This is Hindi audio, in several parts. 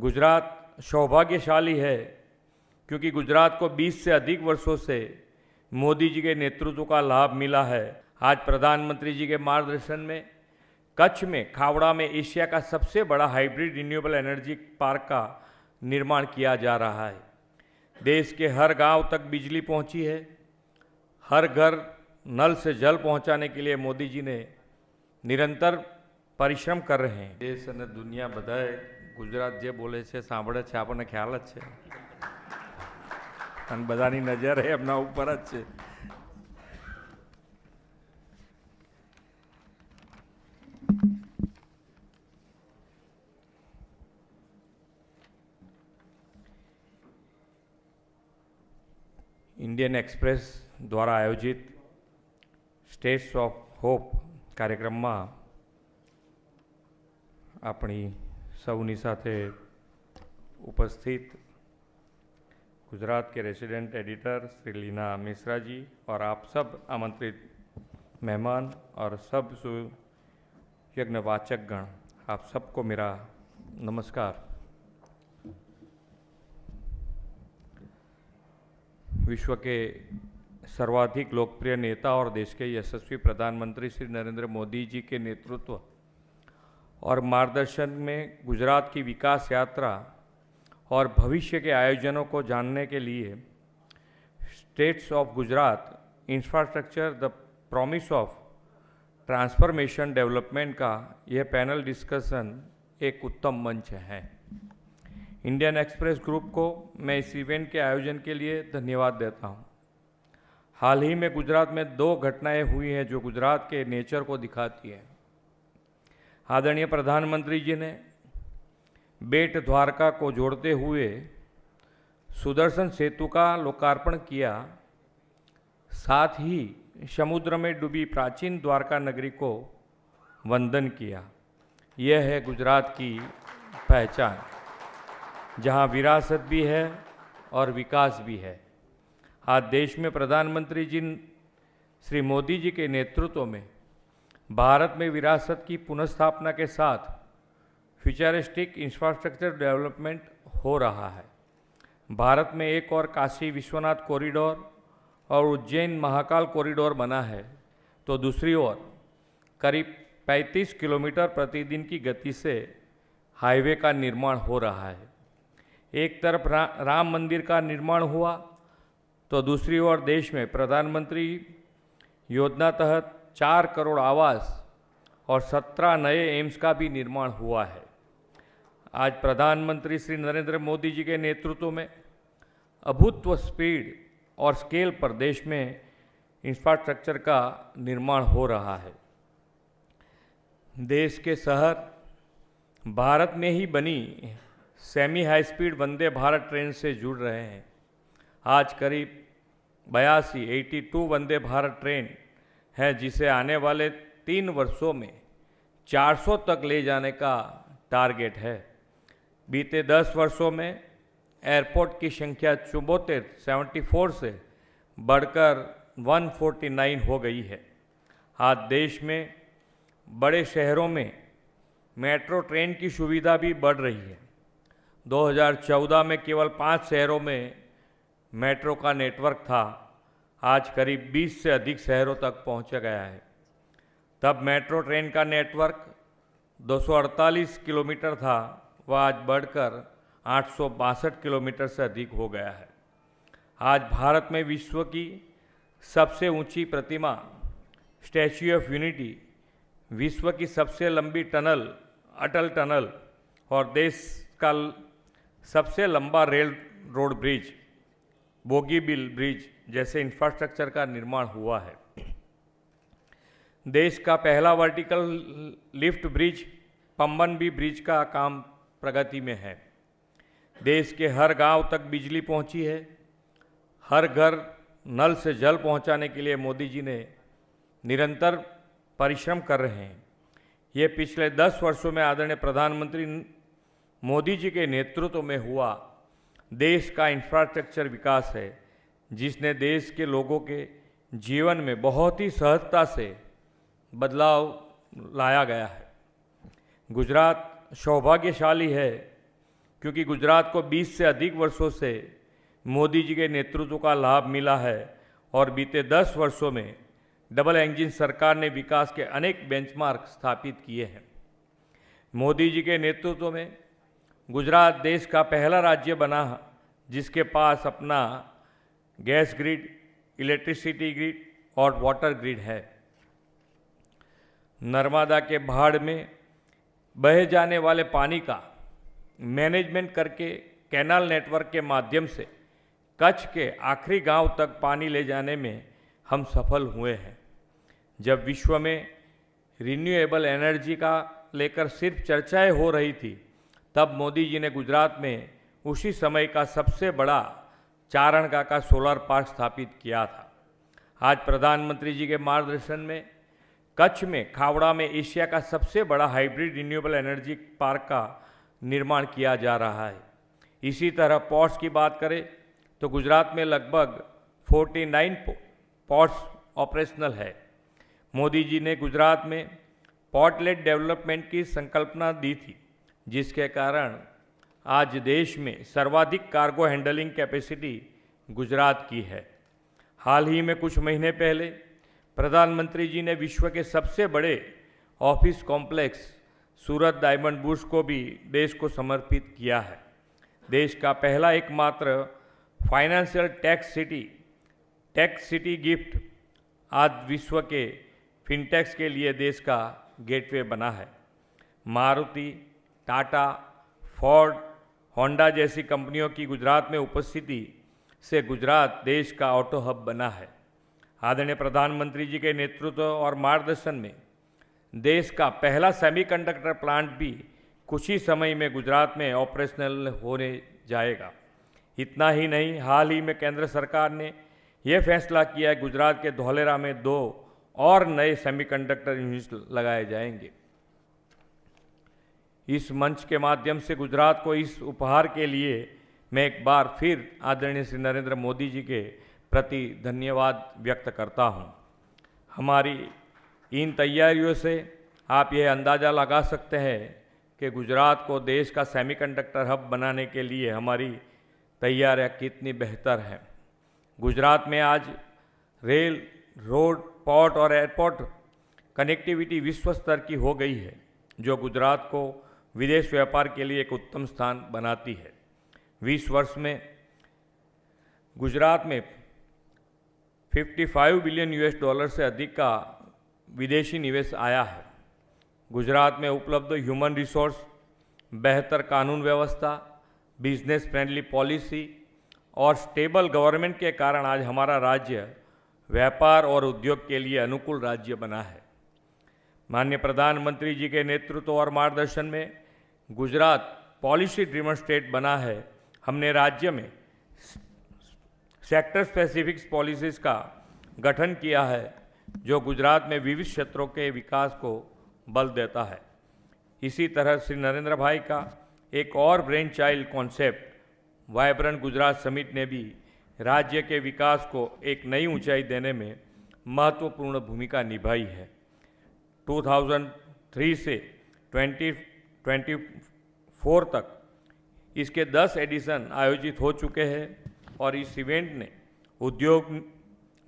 गुजरात सौभाग्यशाली है क्योंकि गुजरात को 20 से अधिक वर्षों से मोदी जी के नेतृत्व का लाभ मिला है। आज प्रधानमंत्री जी के मार्गदर्शन में कच्छ में खावड़ा में एशिया का सबसे बड़ा हाइब्रिड रिन्यूएबल एनर्जी पार्क का निर्माण किया जा रहा है। देश के हर गांव तक बिजली पहुंची है। हर घर नल से जल पहुंचाने के लिए मोदी जी ने निरंतर परिश्रम कर रहे हैं। देश અને दुनिया બધાએ गुजरात જે બોલે છે સાંભળે છે, આપણને ખ્યાલ જ છે અને બધાની નજર એમના ઉપર જ છે। इंडियन एक्सप्रेस द्वारा आयोजित स्टेट्स ऑफ होप कार्यक्रम में अपनी सौनी साथे उपस्थित गुजरात के रेसिडेंट एडिटर श्री लीना मिश्रा जी और आप सब आमंत्रित मेहमान और सब यज्ञवाचक गण, आप सबको मेरा नमस्कार। विश्व के सर्वाधिक लोकप्रिय नेता और देश के यशस्वी प्रधानमंत्री श्री नरेंद्र मोदी जी के नेतृत्व और मार्गदर्शन में गुजरात की विकास यात्रा और भविष्य के आयोजनों को जानने के लिए states of Gujarat infrastructure the promise of transformation development का यह पैनल डिस्कशन एक उत्तम मंच है। इंडियन एक्सप्रेस ग्रुप को मैं इस इवेंट के आयोजन के लिए धन्यवाद देता हूं। हाल ही में गुजरात में 2 घटनाएं हुई हैं जो गुजरात के नेचर को दिखाती हैं। आदरणीय प्रधानमंत्री जी ने बेट द्वारका को जोड़ते हुए सुदर्शन सेतु का लोकार्पण किया, साथ ही समुद्र में डूबी प्राचीन द्वारका नगरी को वंदन किया। यह है गुजरात की पहचान, जहां विरासत भी है और विकास भी है। आज देश में प्रधानमंत्री जी श्री मोदी जी के नेतृत्व में भारत में विरासत की पुनर्स्थापना के साथ फ्यूचरिस्टिक इंफ्रास्ट्रक्चर डेवलपमेंट हो रहा है। भारत में एक और काशी विश्वनाथ कॉरिडोर और उज्जैन महाकाल कॉरिडोर बना है, तो दूसरी ओर करीब 35 किलोमीटर प्रतिदिन की गति से हाईवे का निर्माण हो रहा है। एक तरफ राम मंदिर का निर्माण हुआ तो दूसरी ओर देश में प्रधानमंत्री योजना तहत 4 करोड़ आवास और 17 नए एम्स का भी निर्माण हुआ है। आज प्रधानमंत्री श्री नरेंद्र मोदी जी के नेतृत्व में अभूतपूर्व स्पीड और स्केल पर देश में इंफ्रास्ट्रक्चर का निर्माण हो रहा है। देश के शहर भारत में ही बनी semi high speed Vande Bharat train से जुड़ रहे हैं। आज करीब 82 वंदे भारत ट्रेन है, जिसे आने वाले 3 वर्षों में 400 तक ले जाने का टारगेट है। बीते 10 वर्षों में एयरपोर्ट की संख्या 74 से बढ़कर 149 हो गई है। आज देश में बड़े शहरों में मेट्रो ट्रेन की सुविधा भी बढ़ रही है। 2014 में केवल 5 शहरों में मेट्रो का नेटवर्क था, आज करीब 20 से अधिक शहरों तक पहुंच गया है। तब मेट्रो ट्रेन का नेटवर्क 248 किलोमीटर था, वह आज बढ़कर 862 किलोमीटर से अधिक हो गया है। आज भारत में विश्व की सबसे ऊंची प्रतिमा स्टैच्यू ऑफ यूनिटी, विश्व की सबसे लंबी टनल अटल टनल और देश का सबसे लंबा rail road bridge Bogibeel bridge जैसे इंफ्रास्ट्रक्चर का निर्माण हुआ है। देश का पहला vertical lift bridge Pamban bridge का काम प्रगति में है। देश के हर गांव तक बिजली पहुंची है। हर घर नल से जल पहुंचाने के लिए मोदी जी ने निरंतर परिश्रम कर रहे हैं। ये पिछले 10 वर्षों में आदरणीय प्रधानमंत्री मोदी जी के नेतृत्व में हुआ देश का इंफ्रास्ट्रक्चर विकास है, जिसने देश के लोगों के जीवन में बहुत ही सहजता से बदलाव लाया गया है। गुजरात सौभाग्यशाली है क्योंकि गुजरात को 20 से अधिक वर्षों से मोदी जी के नेतृत्व का लाभ मिला है और बीते 10 वर्षों में डबल इंजन सरकार ने विकास के अनेक बेंचमार्क स्थापित किए हैं। मोदी जी के नेतृत्व में गुजरात देश का पहला राज्य बना जिसके पास अपना गैस ग्रिड, इलेक्ट्रिसिटी ग्रिड और वाटर ग्रिड है। नर्मदा के बाढ़ में बहे जाने वाले पानी का मैनेजमेंट करके कैनाल नेटवर्क के माध्यम से कच्छ के आखिरी गांव तक पानी ले जाने में हम सफल हुए हैं। जब विश्व में रिन्यूएबल एनर्जी का लेकर सिर्फ चर्चाएं हो रही थी, तब मोदी जी ने गुजरात में उसी समय का सबसे बड़ा चारणगा का सोलर पार्क स्थापित किया था। आज प्रधानमंत्री जी के मार्गदर्शन में कच्छ में खावड़ा में एशिया का सबसे बड़ा हाइब्रिड रिन्यूएबल एनर्जी पार्क का निर्माण किया जा रहा है। इसी तरह पोर्ट्स की बात करें तो गुजरात में लगभग 49 पोर्ट्स ऑपरेशनल है। मोदी जी ने गुजरात में पोर्ट-लेड डेवलपमेंट की संकल्पना दी थी, जिसके कारण आज देश में सर्वाधिक कार्गो हैंडलिंग कैपेसिटी गुजरात की है। हाल ही में कुछ महीने पहले प्रधानमंत्री जी ने विश्व के सबसे बड़े ऑफिस कॉम्प्लेक्स सूरत डायमंड बुर्ज को भी देश को समर्पित किया है। देश का पहला एकमात्र फाइनेंशियल टेक सिटी गिफ्ट आज विश्व के फिनटेक्स के लिए देश का गेटवे बना है। मारुति, टाटा, फोर्ड, होंडा जैसी कंपनियों की गुजरात में उपस्थिति से गुजरात देश का ऑटो हब बना है। आदरणीय प्रधानमंत्री जी के नेतृत्व और मार्गदर्शन में देश का पहला सेमीकंडक्टर प्लांट भी कुछ ही समय में गुजरात में ऑपरेशनल होने जाएगा। इतना ही नहीं, हाल ही में केंद्र सरकार ने यह फैसला किया है गुजरात के धौलेरा में 2 और नए सेमीकंडक्टर यूनिट्स लगाए जाएंगे। इस मंच के माध्यम से गुजरात को इस उपहार के लिए मैं एक बार फिर आदरणीय श्री नरेंद्र मोदी जी के प्रति धन्यवाद व्यक्त करता हूं। हमारी इन तैयारियों से आप यह अंदाज़ा लगा सकते हैं कि गुजरात को देश का सेमीकंडक्टर हब बनाने के लिए हमारी तैयारियां कितनी बेहतर हैं। गुजरात में आज रेल, रोड, पोर्ट और एयरपोर्ट कनेक्टिविटी विश्व स्तर की हो गई है, जो गुजरात को विदेश व्यापार के लिए एक उत्तम स्थान बनाती है। 20 वर्ष में गुजरात में 55 बिलियन $US से अधिक का विदेशी निवेश आया है। गुजरात में उपलब्ध ह्यूमन रिसोर्स, बेहतर कानून व्यवस्था, बिजनेस फ्रेंडली पॉलिसी और स्टेबल गवर्नमेंट के कारण आज हमारा राज्य व्यापार और उद्योग के लिए अनुकूल राज्य बना है। माननीय प्रधानमंत्री जी के नेतृत्व और मार्गदर्शन में गुजरात पॉलिसी ड्रिवन स्टेट बना है। हमने राज्य में सेक्टर स्पेसिफिक पॉलिसीज का गठन किया है, जो गुजरात में विविध क्षेत्रों के विकास को बल देता है। इसी तरह श्री नरेंद्र भाई का एक और brain child concept vibrant Gujarat summit ने भी राज्य के विकास को एक नई ऊंचाई देने में महत्वपूर्ण भूमिका निभाई है। 2003 से 2024 तक इसके 10 एडिशन आयोजित हो चुके हैं और इस इवेंट ने उद्योग,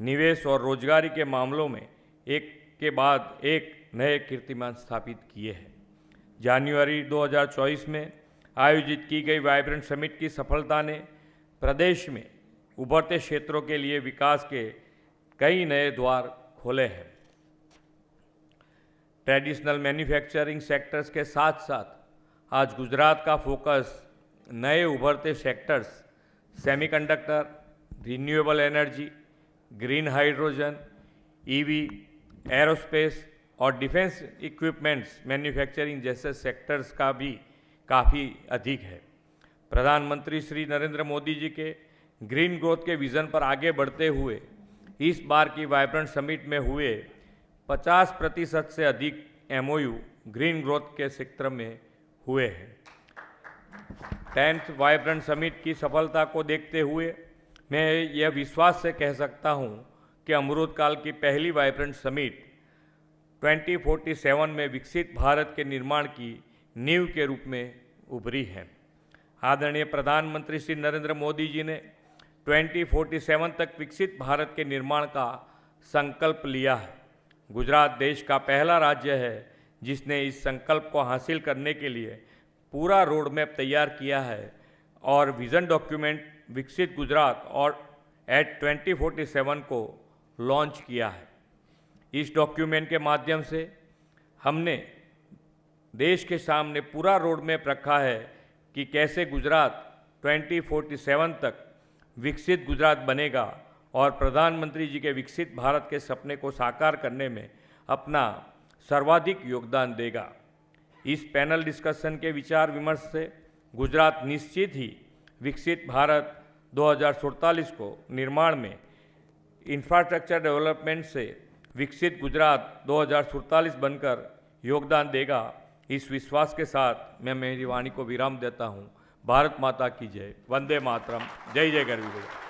निवेश और रोजगारी के मामलों में एक के बाद एक नए कीर्तिमान स्थापित किए हैं। जनवरी 2024 में आयोजित की गई वाइब्रेंट समिट की सफलता ने प्रदेश में उभरते क्षेत्रों के लिए विकास के कई नए द्वार खोले हैं। ट्रेडिशनल मैन्युफैक्चरिंग सेक्टर्स के साथ साथ आज गुजरात का फोकस नए उभरते sectors semiconductor, renewable energy, green hydrogen, EV, aerospace और डिफेंस इक्विपमेंट्स मैन्युफैक्चरिंग जैसे सेक्टर्स का भी काफ़ी अधिक है। प्रधानमंत्री श्री नरेंद्र मोदी जी के ग्रीन ग्रोथ के विज़न पर आगे बढ़ते हुए इस बार की वाइब्रेंट समिट में हुए 50% से अधिक MOU ग्रीन ग्रोथ के क्षेत्र में हुए हैं। 10th वाइब्रेंट समिट की सफलता को देखते हुए मैं यह विश्वास से कह सकता हूं कि अमृतकाल की पहली वाइब्रेंट समिट 2047 में विकसित भारत के निर्माण की नींव के रूप में उभरी है। आदरणीय प्रधानमंत्री श्री नरेंद्र मोदी जी ने 2047 तक विकसित भारत के निर्माण का संकल्प लिया है। गुजरात देश का पहला राज्य है जिसने इस संकल्प को हासिल करने के लिए पूरा रोड मैप तैयार किया है और विजन डॉक्यूमेंट विकसित गुजरात और एट 2047 को लॉन्च किया है। इस डॉक्यूमेंट के माध्यम से हमने देश के सामने पूरा रोड मैप रखा है कि कैसे गुजरात 2047 तक विकसित गुजरात बनेगा और प्रधानमंत्री जी के विकसित भारत के सपने को साकार करने में अपना सर्वाधिक योगदान देगा। इस पैनल डिस्कशन के विचार विमर्श से गुजरात निश्चित ही विकसित भारत 2047 को निर्माण में इंफ्रास्ट्रक्चर डेवलपमेंट से विकसित गुजरात 2047 बनकर योगदान देगा। इस विश्वास के साथ मैं मेरी वाणी को विराम देता हूँ। भारत माता की जय। वंदे मातरम। जय जय गरवी।